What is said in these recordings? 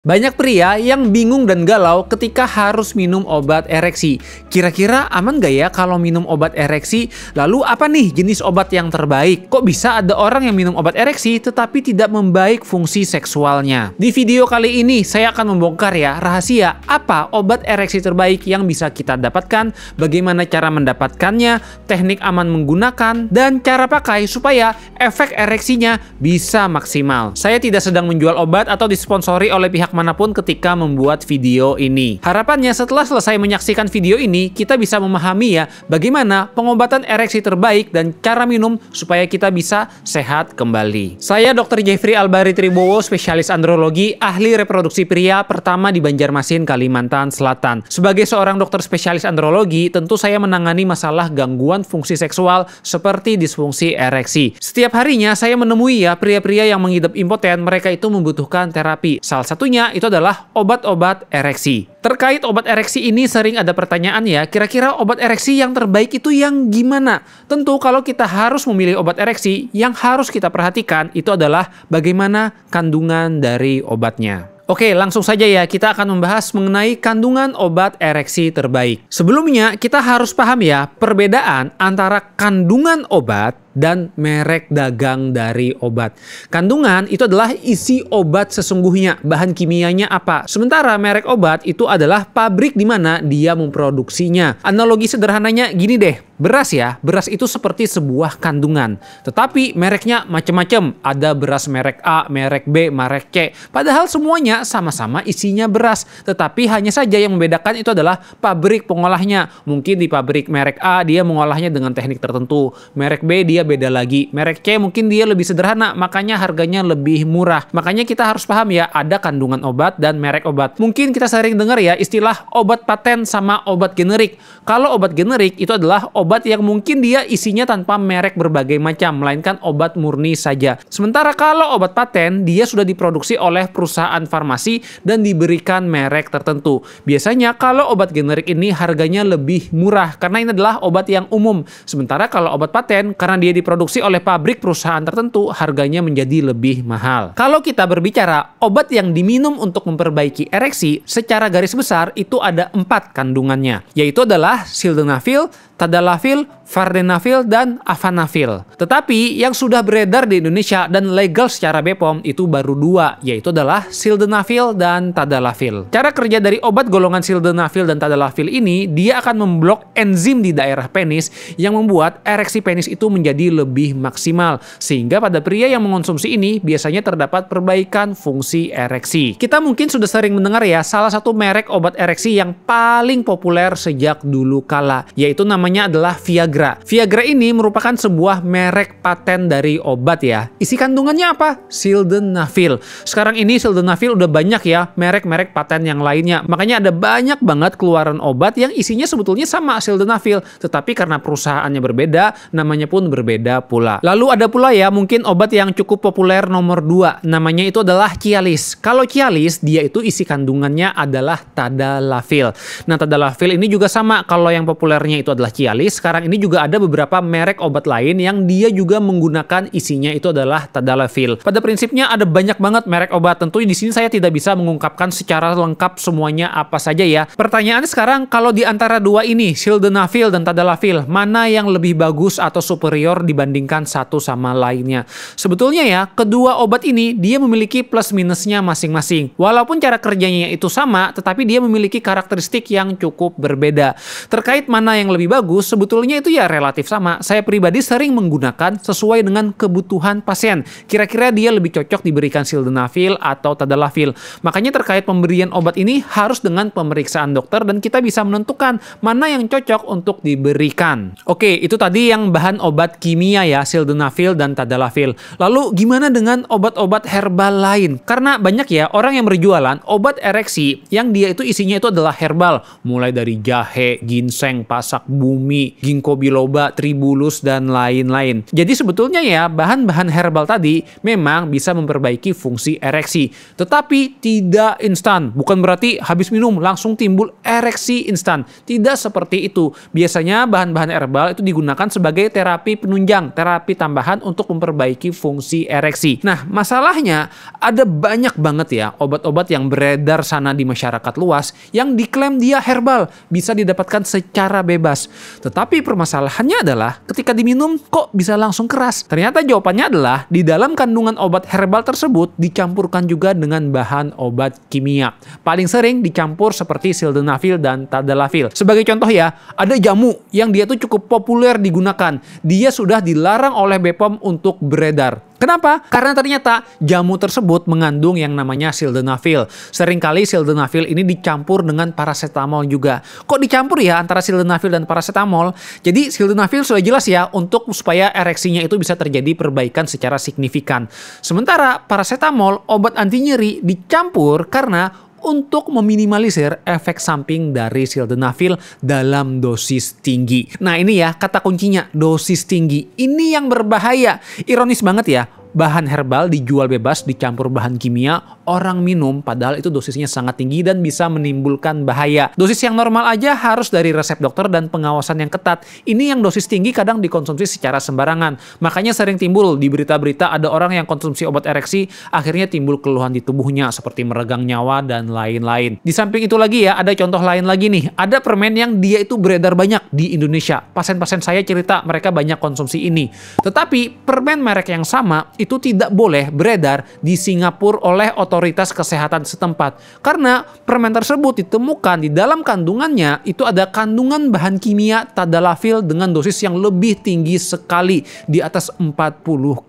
Banyak pria yang bingung dan galau ketika harus minum obat ereksi. Kira-kira aman gak ya kalau minum obat ereksi? Lalu apa nih jenis obat yang terbaik? Kok bisa ada orang yang minum obat ereksi tetapi tidak membaik fungsi seksualnya? Di video kali ini saya akan membongkar ya rahasia apa obat ereksi terbaik yang bisa kita dapatkan, bagaimana cara mendapatkannya, teknik aman menggunakan, dan cara pakai supaya efek ereksinya bisa maksimal. Saya tidak sedang menjual obat atau disponsori oleh pihak manapun ketika membuat video ini. Harapannya setelah selesai menyaksikan video ini, kita bisa memahami ya bagaimana pengobatan ereksi terbaik dan cara minum supaya kita bisa sehat kembali. Saya Dr. Jeffrey Albari Tribowo, spesialis andrologi, ahli reproduksi pria pertama di Banjarmasin, Kalimantan Selatan. Sebagai seorang dokter spesialis andrologi, tentu saya menangani masalah gangguan fungsi seksual seperti disfungsi ereksi. Setiap harinya saya menemui ya pria-pria yang mengidap impoten, mereka itu membutuhkan terapi. Salah satunya itu adalah obat-obat ereksi. Terkait obat ereksi ini sering ada pertanyaan ya, kira-kira obat ereksi yang terbaik itu yang gimana? Tentu kalau kita harus memilih obat ereksi, yang harus kita perhatikan itu adalah bagaimana kandungan dari obatnya. Oke, langsung saja ya, kita akan membahas mengenai kandungan obat ereksi terbaik. Sebelumnya, kita harus paham ya, perbedaan antara kandungan obat dan merek dagang dari obat. Kandungan itu adalah isi obat sesungguhnya, bahan kimianya apa. Sementara merek obat itu adalah pabrik di mana dia memproduksinya. Analogi sederhananya gini deh, beras ya, beras itu seperti sebuah kandungan. Tetapi mereknya macam-macam, ada beras merek A, merek B, merek C. Padahal semuanya sama-sama isinya beras. Tetapi hanya saja yang membedakan itu adalah pabrik pengolahnya. Mungkin di pabrik merek A dia mengolahnya dengan teknik tertentu. Merek B dia beda lagi. Merek C mungkin dia lebih sederhana, makanya harganya lebih murah. Makanya kita harus paham ya, ada kandungan obat dan merek obat. Mungkin kita sering dengar ya istilah obat paten sama obat generik. Kalau obat generik itu adalah obat yang mungkin dia isinya tanpa merek berbagai macam, melainkan obat murni saja. Sementara kalau obat paten, dia sudah diproduksi oleh perusahaan farmasi dan diberikan merek tertentu. Biasanya kalau obat generik ini harganya lebih murah karena ini adalah obat yang umum. Sementara kalau obat paten, karena dia diproduksi oleh pabrik perusahaan tertentu, harganya menjadi lebih mahal. Kalau kita berbicara obat yang diminum untuk memperbaiki ereksi, secara garis besar itu ada 4 kandungannya, yaitu adalah sildenafil, tadalafil, vardenafil, dan afanafil. Tetapi yang sudah beredar di Indonesia dan legal secara BPOM itu baru 2, yaitu adalah sildenafil dan tadalafil. Cara kerja dari obat golongan sildenafil dan tadalafil ini, dia akan memblok enzim di daerah penis yang membuat ereksi penis itu menjadi lebih maksimal. Sehingga pada pria yang mengonsumsi ini biasanya terdapat perbaikan fungsi ereksi. Kita mungkin sudah sering mendengar ya salah satu merek obat ereksi yang paling populer sejak dulu kala, yaitu namanya adalah Viagra. Viagra ini merupakan sebuah merek paten dari obat ya. Isi kandungannya apa? Sildenafil. Sekarang ini sildenafil udah banyak ya merek-merek paten yang lainnya. Makanya ada banyak banget keluaran obat yang isinya sebetulnya sama sildenafil, tetapi karena perusahaannya berbeda, namanya pun berbeda pula. Lalu ada pula ya mungkin obat yang cukup populer nomor 2, namanya itu adalah Cialis. Kalau Cialis, dia itu isi kandungannya adalah tadalafil. Nah, tadalafil ini juga sama, kalau yang populernya itu adalah Cialis, sekarang ini juga ada beberapa merek obat lain yang dia juga menggunakan isinya itu adalah tadalafil. Pada prinsipnya ada banyak banget merek obat. Tentu di sini saya tidak bisa mengungkapkan secara lengkap semuanya apa saja ya. Pertanyaannya sekarang, kalau di antara 2 ini, sildenafil dan tadalafil, mana yang lebih bagus atau superior dibandingkan satu sama lainnya? Sebetulnya ya, kedua obat ini dia memiliki plus minusnya masing-masing. Walaupun cara kerjanya itu sama, tetapi dia memiliki karakteristik yang cukup berbeda. Terkait mana yang lebih bagus, sebetulnya itu ya relatif sama. Saya pribadi sering menggunakan sesuai dengan kebutuhan pasien. Kira-kira dia lebih cocok diberikan sildenafil atau tadalafil. Makanya terkait pemberian obat ini harus dengan pemeriksaan dokter dan kita bisa menentukan mana yang cocok untuk diberikan. Oke, itu tadi yang bahan obat kimia ya, sildenafil dan tadalafil. Lalu gimana dengan obat-obat herbal lain? Karena banyak ya orang yang berjualan obat ereksi yang dia itu isinya itu adalah herbal, mulai dari jahe, ginseng, pasak bumi, ginkgo biloba, tribulus, dan lain-lain. Jadi sebetulnya ya bahan-bahan herbal tadi memang bisa memperbaiki fungsi ereksi, tetapi tidak instan. Bukan berarti habis minum langsung timbul ereksi instan. Tidak seperti itu. Biasanya bahan-bahan herbal itu digunakan sebagai terapi penunjang penunjang, terapi tambahan untuk memperbaiki fungsi ereksi. Nah, masalahnya ada banyak banget ya obat-obat yang beredar sana di masyarakat luas yang diklaim dia herbal, bisa didapatkan secara bebas. Tetapi permasalahannya adalah ketika diminum kok bisa langsung keras. Ternyata jawabannya adalah di dalam kandungan obat herbal tersebut dicampurkan juga dengan bahan obat kimia. Paling sering dicampur seperti sildenafil dan tadalafil. Sebagai contoh ya, ada jamu yang dia tuh cukup populer digunakan. Dia sudah dilarang oleh BPOM untuk beredar. Kenapa? Karena ternyata jamu tersebut mengandung yang namanya sildenafil. Seringkali sildenafil ini dicampur dengan paracetamol juga. Kok dicampur ya antara sildenafil dan paracetamol? Jadi sildenafil sudah jelas ya untuk supaya ereksinya itu bisa terjadi perbaikan secara signifikan. Sementara paracetamol, obat anti nyeri, dicampur karena untuk meminimalisir efek samping dari sildenafil dalam dosis tinggi. Nah ini ya kata kuncinya, dosis tinggi. Ini yang berbahaya. Ironis banget ya. Bahan herbal dijual bebas dicampur bahan kimia, orang minum padahal itu dosisnya sangat tinggi dan bisa menimbulkan bahaya. Dosis yang normal aja harus dari resep dokter dan pengawasan yang ketat. Ini yang dosis tinggi kadang dikonsumsi secara sembarangan. Makanya sering timbul di berita-berita ada orang yang konsumsi obat ereksi akhirnya timbul keluhan di tubuhnya seperti meregang nyawa dan lain-lain. Di samping itu lagi ya ada contoh lain lagi nih. Ada permen yang dia itu beredar banyak di Indonesia. Pasien-pasien saya cerita mereka banyak konsumsi ini. Tetapi permen merek yang sama itu tidak boleh beredar di Singapura oleh otoritas kesehatan setempat. Karena permen tersebut ditemukan di dalam kandungannya itu ada kandungan bahan kimia tadalafil dengan dosis yang lebih tinggi sekali, di atas 40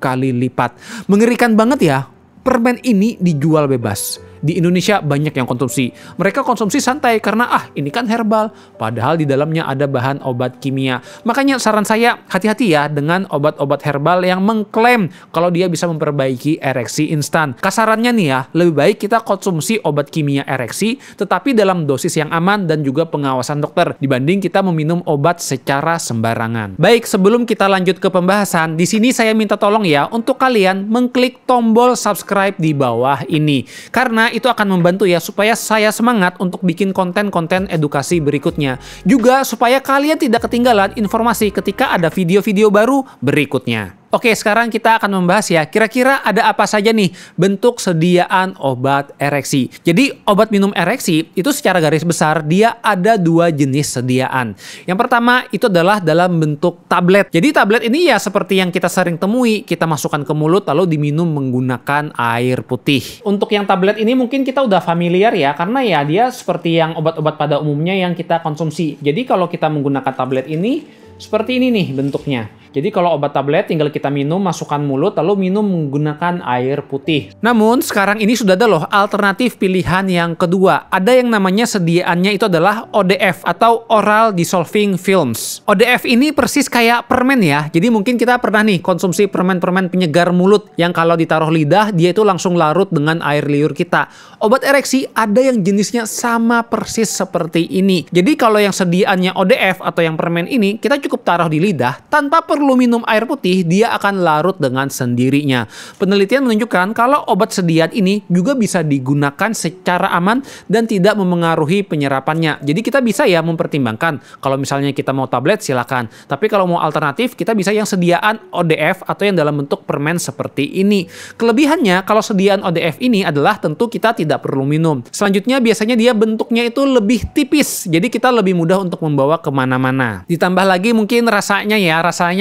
kali lipat. Mengerikan banget ya, permen ini dijual bebas. Di Indonesia banyak yang konsumsi. Mereka konsumsi santai karena ini kan herbal. Padahal di dalamnya ada bahan obat kimia. Makanya saran saya hati-hati ya dengan obat-obat herbal yang mengklaim kalau dia bisa memperbaiki ereksi instan. Kasarannya nih ya, lebih baik kita konsumsi obat kimia ereksi tetapi dalam dosis yang aman dan juga pengawasan dokter dibanding kita meminum obat secara sembarangan. Baik, sebelum kita lanjut ke pembahasan, di sini saya minta tolong ya untuk kalian mengklik tombol subscribe di bawah ini. Karena itu akan membantu ya supaya saya semangat untuk bikin konten-konten edukasi berikutnya. Juga supaya kalian tidak ketinggalan informasi ketika ada video-video baru berikutnya. Oke, sekarang kita akan membahas ya, kira-kira ada apa saja nih bentuk sediaan obat ereksi. Jadi, obat minum ereksi itu secara garis besar dia ada dua jenis sediaan. Yang pertama itu adalah dalam bentuk tablet. Jadi, tablet ini ya seperti yang kita sering temui, kita masukkan ke mulut lalu diminum menggunakan air putih. Untuk yang tablet ini mungkin kita udah familiar ya, karena ya dia seperti yang obat-obat pada umumnya yang kita konsumsi. Jadi, kalau kita menggunakan tablet ini, seperti ini nih bentuknya. Jadi kalau obat tablet tinggal kita minum, masukkan mulut, lalu minum menggunakan air putih. Namun sekarang ini sudah ada loh alternatif pilihan yang kedua. Ada yang namanya sediaannya itu adalah ODF atau Oral Dissolving Films. ODF ini persis kayak permen ya. Jadi mungkin kita pernah nih konsumsi permen-permen penyegar mulut yang kalau ditaruh lidah dia itu langsung larut dengan air liur kita. Obat ereksi ada yang jenisnya sama persis seperti ini. Jadi kalau yang sediaannya ODF atau yang permen ini kita cukup taruh di lidah tanpa perlu minum air putih, dia akan larut dengan sendirinya. Penelitian menunjukkan kalau obat sediaan ini juga bisa digunakan secara aman dan tidak memengaruhi penyerapannya. Jadi kita bisa ya mempertimbangkan kalau misalnya kita mau tablet silakan. Tapi kalau mau alternatif kita bisa yang sediaan ODF atau yang dalam bentuk permen seperti ini. Kelebihannya kalau sediaan ODF ini adalah tentu kita tidak perlu minum. Selanjutnya biasanya dia bentuknya itu lebih tipis. Jadi kita lebih mudah untuk membawa kemana-mana. Ditambah lagi mungkin rasanya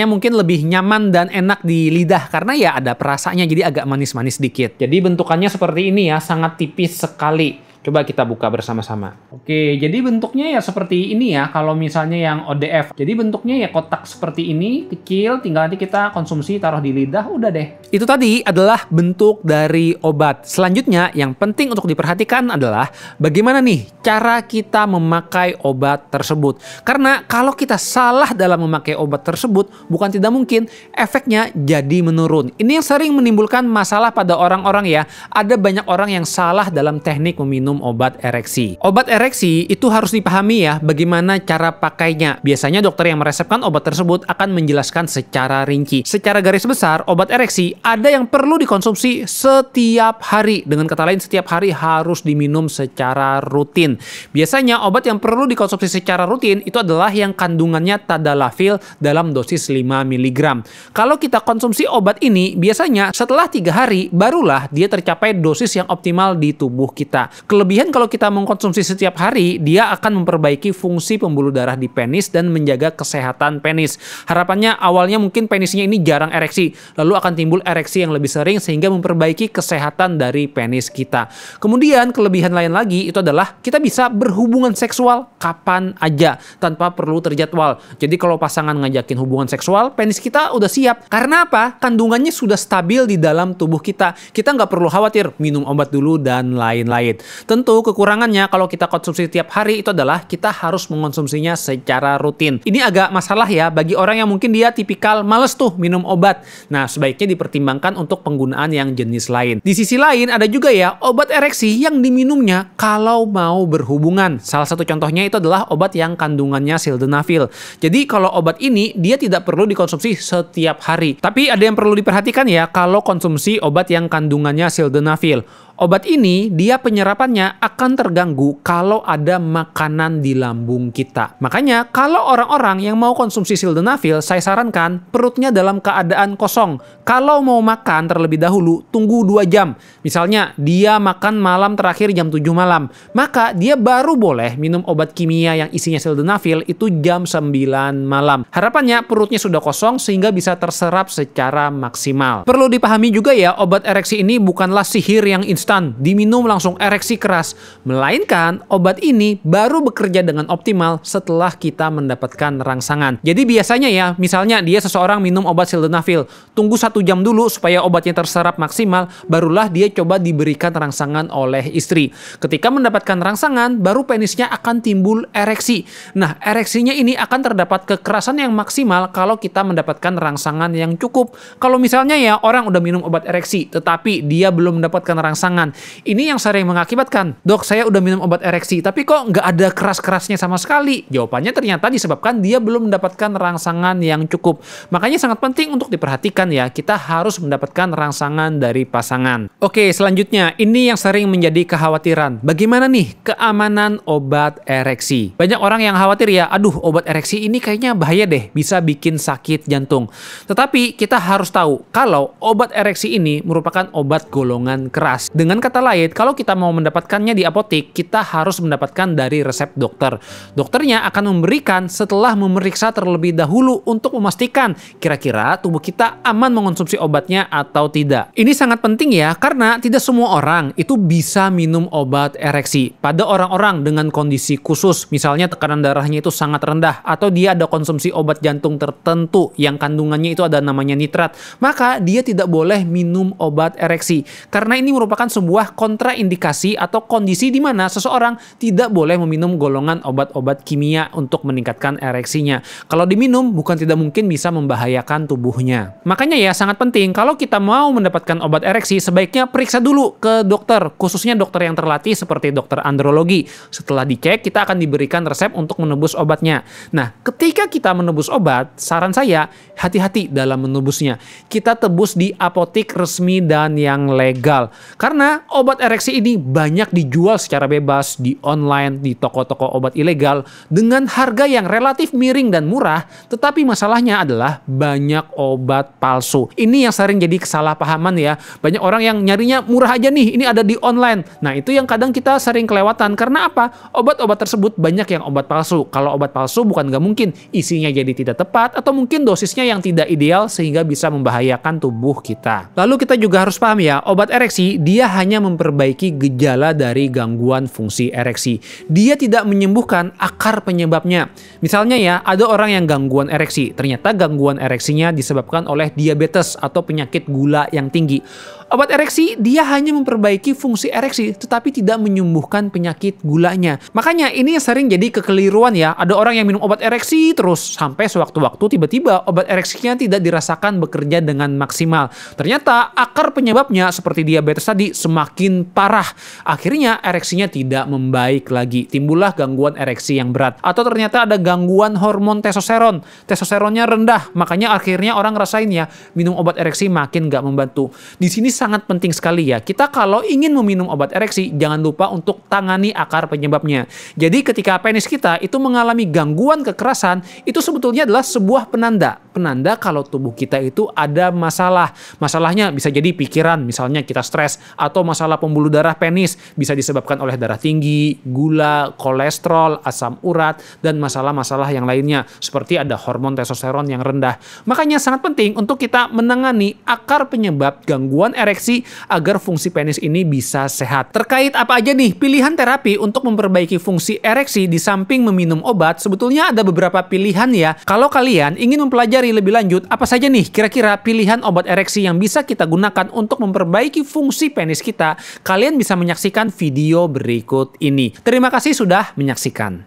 mungkin lebih nyaman dan enak di lidah karena ya ada perasanya jadi agak manis-manis dikit. Jadi bentukannya seperti ini ya, sangat tipis sekali. Coba kita buka bersama-sama. Oke, jadi bentuknya ya seperti ini ya kalau misalnya yang ODF. Jadi bentuknya ya kotak seperti ini, kecil, tinggal nanti kita konsumsi, taruh di lidah, udah deh. Itu tadi adalah bentuk dari obat. Selanjutnya yang penting untuk diperhatikan adalah bagaimana nih cara kita memakai obat tersebut. Karena kalau kita salah dalam memakai obat tersebut, bukan tidak mungkin efeknya jadi menurun. Ini yang sering menimbulkan masalah pada orang-orang ya. Ada banyak orang yang salah dalam teknik meminum minum obat ereksi. Obat ereksi itu harus dipahami ya bagaimana cara pakainya. Biasanya dokter yang meresepkan obat tersebut akan menjelaskan secara rinci. Secara garis besar, obat ereksi ada yang perlu dikonsumsi setiap hari. Dengan kata lain, setiap hari harus diminum secara rutin. Biasanya obat yang perlu dikonsumsi secara rutin itu adalah yang kandungannya tadalafil dalam dosis 5 mg. Kalau kita konsumsi obat ini, biasanya setelah 3 hari barulah dia tercapai dosis yang optimal di tubuh kita. Kelebihan kalau kita mengkonsumsi setiap hari, dia akan memperbaiki fungsi pembuluh darah di penis dan menjaga kesehatan penis. Harapannya awalnya mungkin penisnya ini jarang ereksi, lalu akan timbul ereksi yang lebih sering sehingga memperbaiki kesehatan dari penis kita. Kemudian kelebihan lain lagi itu adalah kita bisa berhubungan seksual kapan aja tanpa perlu terjadwal. Jadi kalau pasangan ngajakin hubungan seksual, penis kita udah siap. Karena apa? Kandungannya sudah stabil di dalam tubuh kita. Kita nggak perlu khawatir minum obat dulu dan lain-lain. Tentu kekurangannya kalau kita konsumsi tiap hari itu adalah kita harus mengonsumsinya secara rutin. Ini agak masalah ya bagi orang yang mungkin dia tipikal males tuh minum obat. Nah, sebaiknya dipertimbangkan untuk penggunaan yang jenis lain. Di sisi lain ada juga ya obat ereksi yang diminumnya kalau mau berhubungan. Salah satu contohnya itu adalah obat yang kandungannya sildenafil. Jadi kalau obat ini dia tidak perlu dikonsumsi setiap hari. Tapi ada yang perlu diperhatikan ya kalau konsumsi obat yang kandungannya sildenafil. Obat ini dia penyerapannya akan terganggu kalau ada makanan di lambung kita. Makanya kalau orang-orang yang mau konsumsi sildenafil, saya sarankan perutnya dalam keadaan kosong. Kalau mau makan terlebih dahulu, tunggu 2 jam. Misalnya dia makan malam terakhir jam 7 malam. Maka dia baru boleh minum obat kimia yang isinya sildenafil itu jam 9 malam. Harapannya perutnya sudah kosong sehingga bisa terserap secara maksimal. Perlu dipahami juga ya, obat ereksi ini bukanlah sihir yang instan diminum langsung ereksi keras, melainkan obat ini baru bekerja dengan optimal setelah kita mendapatkan rangsangan. Jadi biasanya ya, misalnya dia seseorang minum obat sildenafil, tunggu 1 jam dulu supaya obatnya terserap maksimal, barulah dia coba diberikan rangsangan oleh istri. Ketika mendapatkan rangsangan, baru penisnya akan timbul ereksi. Nah, ereksinya ini akan terdapat kekerasan yang maksimal kalau kita mendapatkan rangsangan yang cukup. Kalau misalnya ya orang udah minum obat ereksi, tetapi dia belum mendapatkan rangsangan, ini yang sering mengakibatkan, dok saya udah minum obat ereksi tapi kok nggak ada keras-kerasnya sama sekali. Jawabannya ternyata disebabkan dia belum mendapatkan rangsangan yang cukup. Makanya sangat penting untuk diperhatikan ya, kita harus mendapatkan rangsangan dari pasangan. Oke, selanjutnya ini yang sering menjadi kekhawatiran. Bagaimana nih keamanan obat ereksi? Banyak orang yang khawatir ya, aduh obat ereksi ini kayaknya bahaya deh, bisa bikin sakit jantung. Tetapi kita harus tahu kalau obat ereksi ini merupakan obat golongan keras. Dengan kata lain, kalau kita mau mendapatkannya di apotek, kita harus mendapatkan dari resep dokter. Dokternya akan memberikan setelah memeriksa terlebih dahulu untuk memastikan kira-kira tubuh kita aman mengonsumsi obatnya atau tidak. Ini sangat penting ya, karena tidak semua orang itu bisa minum obat ereksi. Pada orang-orang dengan kondisi khusus, misalnya tekanan darahnya itu sangat rendah, atau dia ada konsumsi obat jantung tertentu yang kandungannya itu ada namanya nitrat, maka dia tidak boleh minum obat ereksi. Karena ini merupakan sebuah kontraindikasi atau kondisi di mana seseorang tidak boleh meminum golongan obat-obat kimia untuk meningkatkan ereksinya. Kalau diminum, bukan tidak mungkin bisa membahayakan tubuhnya. Makanya ya sangat penting kalau kita mau mendapatkan obat ereksi, sebaiknya periksa dulu ke dokter, khususnya dokter yang terlatih seperti dokter andrologi. Setelah dicek, kita akan diberikan resep untuk menebus obatnya. Nah, ketika kita menebus obat, saran saya hati-hati dalam menebusnya. Kita tebus di apotek resmi dan yang legal. Karena obat ereksi ini banyak dijual secara bebas di online, di toko-toko obat ilegal dengan harga yang relatif miring dan murah, tetapi masalahnya adalah banyak obat palsu. Ini yang sering jadi kesalahpahaman ya. Banyak orang yang nyarinya murah aja nih, ini ada di online. Nah, itu yang kadang kita sering kelewatan. Karena apa? Obat-obat tersebut banyak yang obat palsu. Kalau obat palsu bukan nggak mungkin isinya jadi tidak tepat atau mungkin dosisnya yang tidak ideal sehingga bisa membahayakan tubuh kita. Lalu kita juga harus paham ya, obat ereksi dia hanya memperbaiki gejala dari gangguan fungsi ereksi. Dia tidak menyembuhkan akar penyebabnya. Misalnya ya, ada orang yang gangguan ereksi. Ternyata gangguan ereksinya disebabkan oleh diabetes atau penyakit gula yang tinggi. Obat ereksi dia hanya memperbaiki fungsi ereksi, tetapi tidak menyembuhkan penyakit gulanya. Makanya ini yang sering jadi kekeliruan ya. Ada orang yang minum obat ereksi terus sampai sewaktu-waktu tiba-tiba obat ereksinya tidak dirasakan bekerja dengan maksimal. Ternyata akar penyebabnya seperti diabetes tadi semakin parah. Akhirnya ereksinya tidak membaik lagi. Timbullah gangguan ereksi yang berat. Atau ternyata ada gangguan hormon testosteron. Testosteronnya rendah. Makanya akhirnya orang ngerasain ya minum obat ereksi makin nggak membantu. Di sini sangat penting sekali ya. Kita kalau ingin meminum obat ereksi, jangan lupa untuk tangani akar penyebabnya. Jadi ketika penis kita itu mengalami gangguan kekerasan, itu sebetulnya adalah sebuah penanda. Penanda kalau tubuh kita itu ada masalah. Masalahnya bisa jadi pikiran, misalnya kita stres, atau masalah pembuluh darah penis, bisa disebabkan oleh darah tinggi, gula, kolesterol, asam urat, dan masalah-masalah yang lainnya, seperti ada hormon testosteron yang rendah. Makanya sangat penting untuk kita menangani akar penyebab gangguan ereksi agar fungsi penis ini bisa sehat. Terkait apa aja nih pilihan terapi untuk memperbaiki fungsi ereksi di samping meminum obat, sebetulnya ada beberapa pilihan ya. Kalau kalian ingin mempelajari lebih lanjut, apa saja nih kira-kira pilihan obat ereksi yang bisa kita gunakan untuk memperbaiki fungsi penis kita, kalian bisa menyaksikan video berikut ini. Terima kasih sudah menyaksikan.